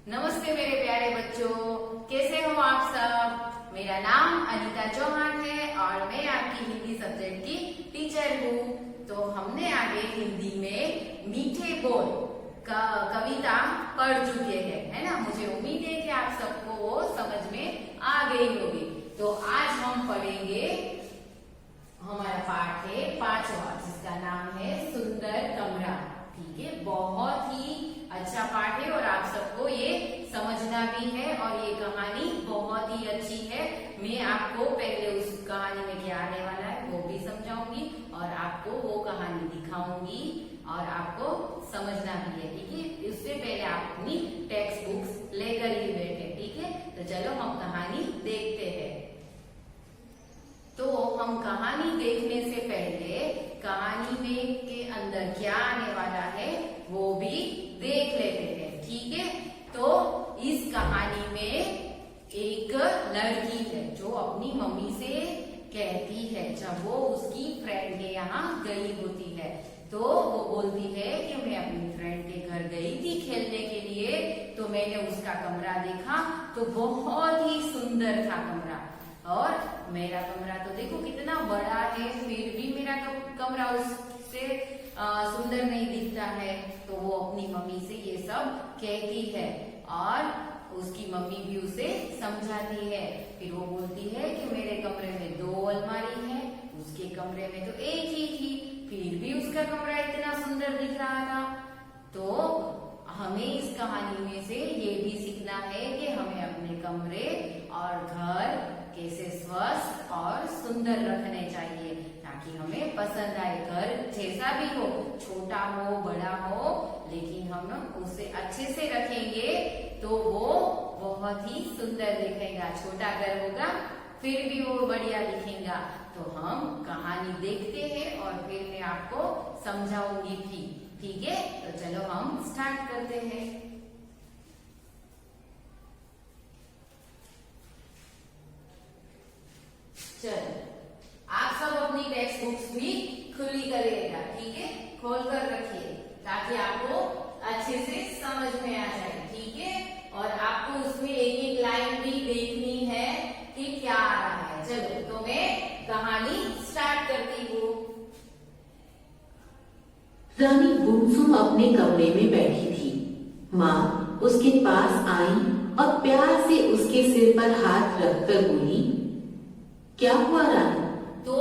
नमस्ते मेरे प्यारे बच्चों, कैसे हो आप सब। मेरा नाम अनीता चौहान है और मैं आपकी हिंदी सब्जेक्ट की टीचर हूँ। तो हमने आगे हिंदी में मीठे बोल कविता पढ़ चुके हैं, है ना। मुझे उम्मीद है कि आप सबको वो समझ में आ गई होगी। तो आज हम पढ़ेंगे, हमारा पाठ है 5वां, जिसका नाम है सुंदर कमरा। ठीक है, बहुत ही अच्छा पाठ है और आप सबको ये समझना भी है और ये कहानी बहुत ही अच्छी है। मैं आपको पहले उस कहानी में क्या आने वाला है वो भी समझाऊंगी और आपको वो कहानी दिखाऊंगी और आपको समझना भी है। ठीक है, उससे पहले आप अपनी टेक्स्ट बुक्स लेकर ही बैठे। ठीक है, तो चलो हम कहानी देखते हैं। तो हम कहानी देखने से पहले कहानी में के अंदर क्या आने वाला है वो भी देख लेते हैं। ठीक है, तो इस कहानी में एक लड़की है जो अपनी मम्मी से कहती है, जब वो उसकी फ्रेंड के यहाँ गई होती है तो वो बोलती है कि मैं अपनी फ्रेंड के घर गई थी खेलने के लिए, तो मैंने उसका कमरा देखा तो बहुत ही सुंदर था कमरा, और मेरा कमरा तो देखो कितना बड़ा है, फिर भी मेरा कमरा उससे सुंदर नहीं दिखता है। तो वो अपनी मम्मी से ये सब कहती है और उसकी मम्मी भी उसे समझाती है। फिर वो बोलती है कि मेरे कमरे में 2 अलमारी है, उसके कमरे में तो एक ही थी, फिर भी उसका कमरा इतना सुंदर दिख रहा था। तो हमें इस कहानी में से ये भी सीखना है कि हमें अपने कमरे और घर कैसे स्वस्थ और सुंदर रखने चाहिए ताकि हमें पसंद आए। घर जैसा भी हो, छोटा हो बड़ा हो, लेकिन हम उसे अच्छे से रखेंगे तो वो बहुत ही सुंदर दिखेगा। छोटा घर होगा फिर भी वो बढ़िया दिखेगा। तो हम कहानी देखते हैं और फिर मैं आपको समझाऊंगी भी। ठीक है, तो चलो हम स्टार्ट करते हैं। चलो, आप सब अपनी टेक्स्ट बुक्स भी खुली करिएगा। ठीक है, खोल कर रखिए ताकि आपको अच्छे से समझ में आ जाए। ठीक है, और आपको उसमें एक एक लाइन भी देखनी है कि क्या आ रहा है। चलो, तो मैं कहानी स्टार्ट करती हूँ। रानी गुमसुम अपने कमरे में बैठी थी। माँ उसके पास आई और प्यार से उसके सिर पर हाथ रखकर बोली, क्या हुआ रानी? तो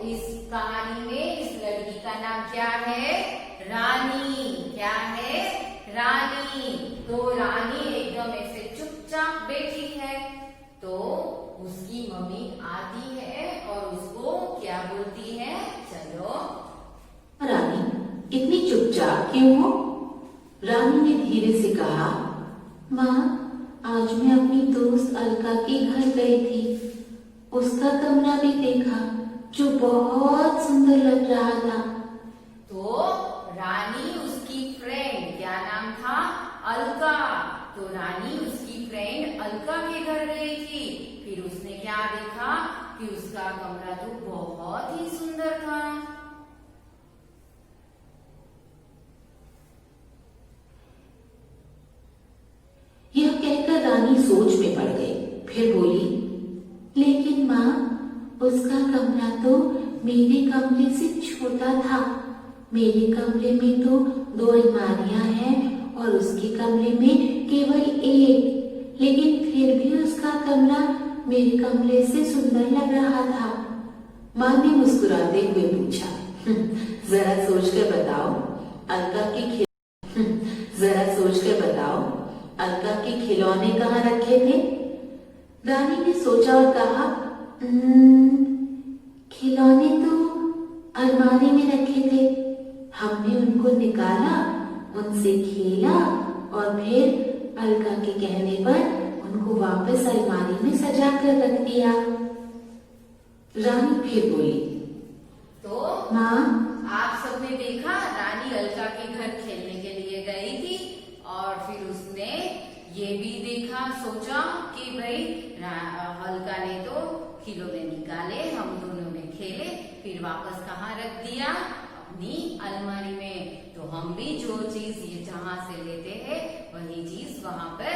इस कहानी में इस लड़की का नाम क्या है? रानी। क्या है? रानी। तो रानी एकदम ऐसे चुपचाप बैठी है। तो उसकी मम्मी आती है और उसको क्या बोलती है? चलो। रानी इतनी चुपचाप क्यों हो? रानी ने धीरे से कहा, माँ आज मैं अपनी दोस्त अलका के घर गई थी, उसका कमरा भी देखा जो बहुत सुंदर लग रहा था। तो रानी उसकी फ्रेंड, क्या नाम था? अलका। तो रानी उसकी फ्रेंड अलका के घर गई थी। फिर उसने क्या देखा कि उसका कमरा तो बहुत ही सुंदर था। यह कहकर रानी सोच में पड़ गई। फिर बोली, लेकिन माँ उसका कमरा तो मेरे कमरे से छोटा था। मेरे कमरे में तो 2 अलमारियां हैं और उसके कमरे में केवल 1, लेकिन फिर भी उसका कमरा मेरे कमरे से सुंदर लग रहा था। माँ ने मुस्कुराते हुए पूछा, जरा सोचकर बताओ अलका के खिलौने कहाँ रखे थे? रानी ने सोचा और कहा, खिलौने तो अलमारी में रखे थे। हमने उनको निकाला, उनसे खेला और फिर अलका के कहने पर उनको वापस अलमारी में सजा कर रख दिया। रानी फिर बोली, तो माँ आप सबने देखा रानी अलका के घर खेलने के लिए गई थी और फिर उसने ये भी देखा, सोचा कि भाई अलका ने तो खिलौने निकाले, हम दोनों ने खेले, फिर वापस कहाँ रख दिया? अपनी अलमारी में। तो हम भी जो चीज ये जहाँ से लेते हैं वही चीज वहां पर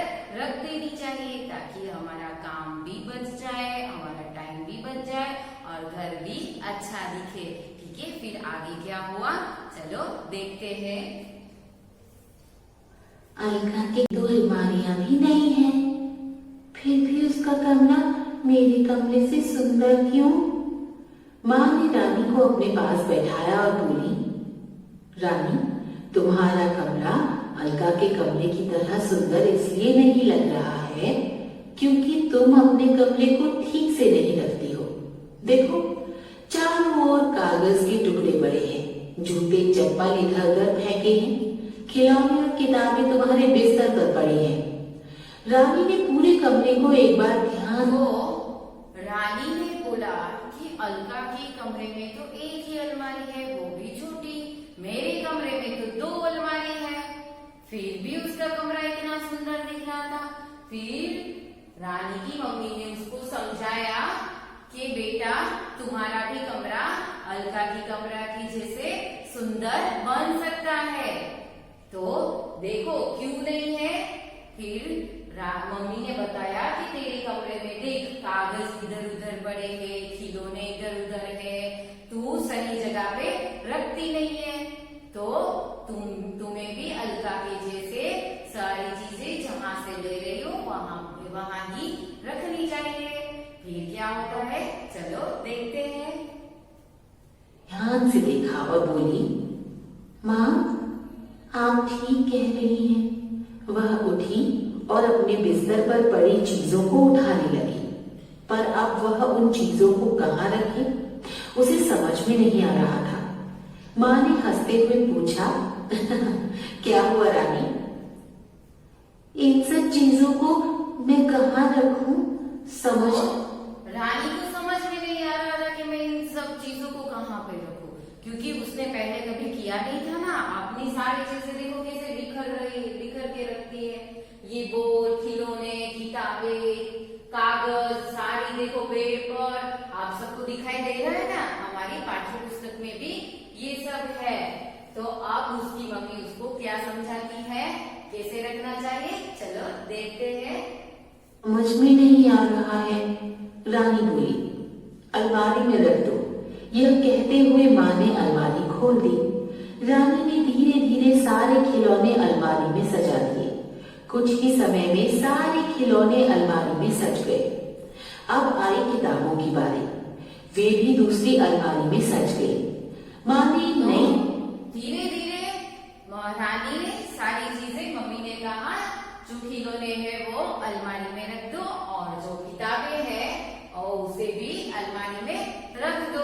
ठीक है, फिर आगे क्या हुआ चलो देखते हैं। अलका के तो अलमारियां भी नहीं है, फिर भी उसका कमरा मेरे कमरे से सुंदर क्यों? माँ ने रानी को अपने पास बैठाया और बोली, रानी, तुम्हारा कमरा अलका के कमरे की तरह सुंदर इसलिए नहीं लग रहा है क्योंकि तुम अपने कमरे को ठीक से नहीं रखती हो। देखो, चारों ओर कागज के टुकड़े पड़े हैं, जूते चप्पल इधर उधर फेंके हैं, खिलौने और किताबें तुम्हारे बिस्तर पर पड़ी हैं। रानी ने पूरे कमरे को एक बार ध्यान रानी ने बोला कि अलका के कमरे में तो एक ही अलमारी है, वो भी छोटी, मेरे कमरे में तो 2 अलमारी है, फिर भी उसका कमरा इतना सुंदर दिख रहा था। फिर रानी की मम्मी ने उसको समझाया कि बेटा तुम्हारा भी कमरा अलका की कमरा की जैसे सुंदर बन सकता है, तो देखो क्यों नहीं है। फिर मम्मी ने बताया कि तेरे कमरे में देख कागज इधर उधर पड़े हैं, खिलौने इधर उधर है, तू सही जगह पे रखती नहीं है, तो तुम्हें भी अलका के जैसे सारी चीजें जहाँ से ले रही हो वहाँ ही रखनी चाहिए। फिर क्या होता है चलो देखते हैं। ध्यान से देखा और बोली, माँ आप ठीक कह रही हैं। वह उठी और अपने बिस्तर पर पड़ी चीजों को उठाने लगी, पर अब वह उन चीजों को कहाँ रखे उसे समझ में नहीं आ रहा था। माँ ने हंसते हुए पूछा, क्या हुआ रानी? इन सब चीजों को मैं कहाँ रखूं? रानी को समझ में नहीं आ रहा था कि मैं इन सब चीजों को कहाँ पे रखूं, क्योंकि उसने पहले कभी किया नहीं था ना। अपनी सारी चीजें देखो कैसे बिखर के रखती है, ये बोल, खिलौने, किताबें, कागज सारी देखो बेड पर, आप सबको दिखाई दे रहा है ना, हमारी पाठ्य पुस्तक में भी ये सब है। तो अब उसकी मम्मी उसको क्या समझाती है, कैसे रखना चाहिए, चलो देखते हैं। समझ में नहीं आ रहा है, रानी बोली, अलमारी में रख दो। यह कहते हुए माँ ने अलमारी खोल दी। रानी ने धीरे धीरे सारे खिलौने अलमारी में सजा दिए। कुछ ही समय में सारे खिलौने अलमारी में सज गए। अब आई किताबों की बारी, वे भी दूसरी अलमारी में सज गई। माँ ने धीरे धीरे रानी ने सारी चीजें, मम्मी ने कहा जो खिलौने हैं वो अलमारी में रख दो और जो किताबें हैं और उसे भी अलमारी में रख दो।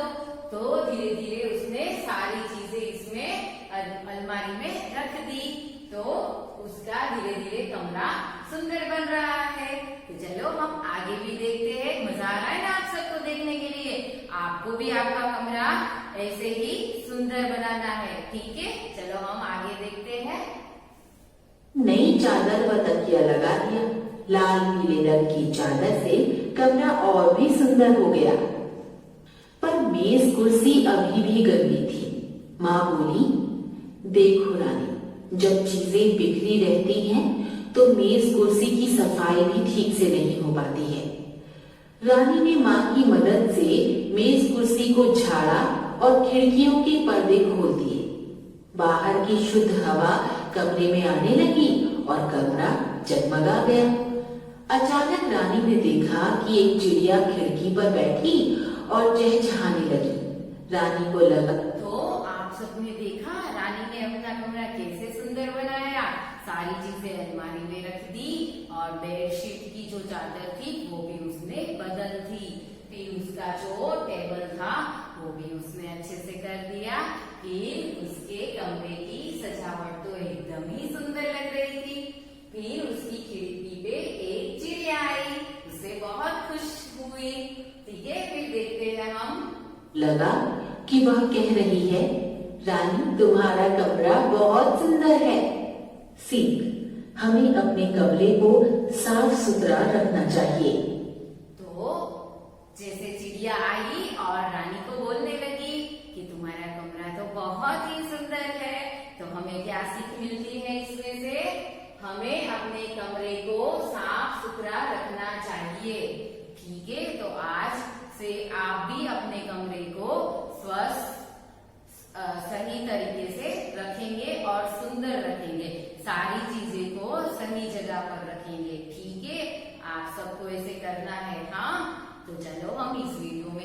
तो धीरे धीरे उसने सारी चीजें इसमें अलमारी में रख दी, तो उसका धीरे धीरे कमरा सुंदर बन रहा है। तो चलो हम आगे भी देखते हैं। मजा आ रहा है ना आप सबको देखने के लिए? आपको भी आपका कमरा ऐसे ही सुंदर बनाना है, ठीक है? चलो हम आगे देखते हैं। नई चादर व तकिया लगा दिया। लाल पीले रंग की चादर से कमरा और भी सुंदर हो गया, पर मेज कुर्सी अभी भी गंदी थी। माँ बोली, देखो रानी, जब चीजें बिखरी रहती हैं तो मेज कुर्सी की सफाई भी ठीक से नहीं हो पाती है। रानी ने माँ की मदद से मेज कुर्सी को झाड़ा और खिड़कियों के पर्दे खोल दिए। बाहर की शुद्ध हवा कमरे में आने लगी और कमरा जगमगा गया। अचानक रानी ने देखा कि एक चिड़िया खिड़की पर बैठी और चहचहाने लगी। रानी को लगा, तो आप सबने देखा रानी ने अपना कमरा कैसे सुंदर बनाया। सारी चीजें अलमारी में रख दी और बेडशीट की जो चादर थी वो भी उसने बदल दी। फिर उसका जो टेबल था वो भी उसने अच्छे से कर दिया। फिर उसके कमरे की सजावट तो एकदम ही सुंदर लग रही थी। फिर उसकी खिड़की पे एक चिड़िया आई, उससे बहुत खुश हुई। ठीक है, फिर देखते हैं हम। लगा कि वह कह रही है, रानी तुम्हारा कमरा बहुत सुंदर है। सीख, हमें अपने कमरे को साफ सुथरा रखना चाहिए। तो जैसे चिड़िया आई और रानी को बोलने लगी कि तुम्हारा कमरा तो बहुत ही सुंदर है, तो हमें क्या सीख मिलती है इसमें से? हमें अपने कमरे को साफ सुथरा रखना चाहिए। ठीक है, तो आज से आप भी अपने कमरे को स्वस्थ सही तरीके से रखेंगे और सुंदर रखेंगे, सारी चीजें को सही जगह पर रखेंगे। ठीक है, आप सबको ऐसे करना है। हाँ, तो चलो हम इस वीडियो में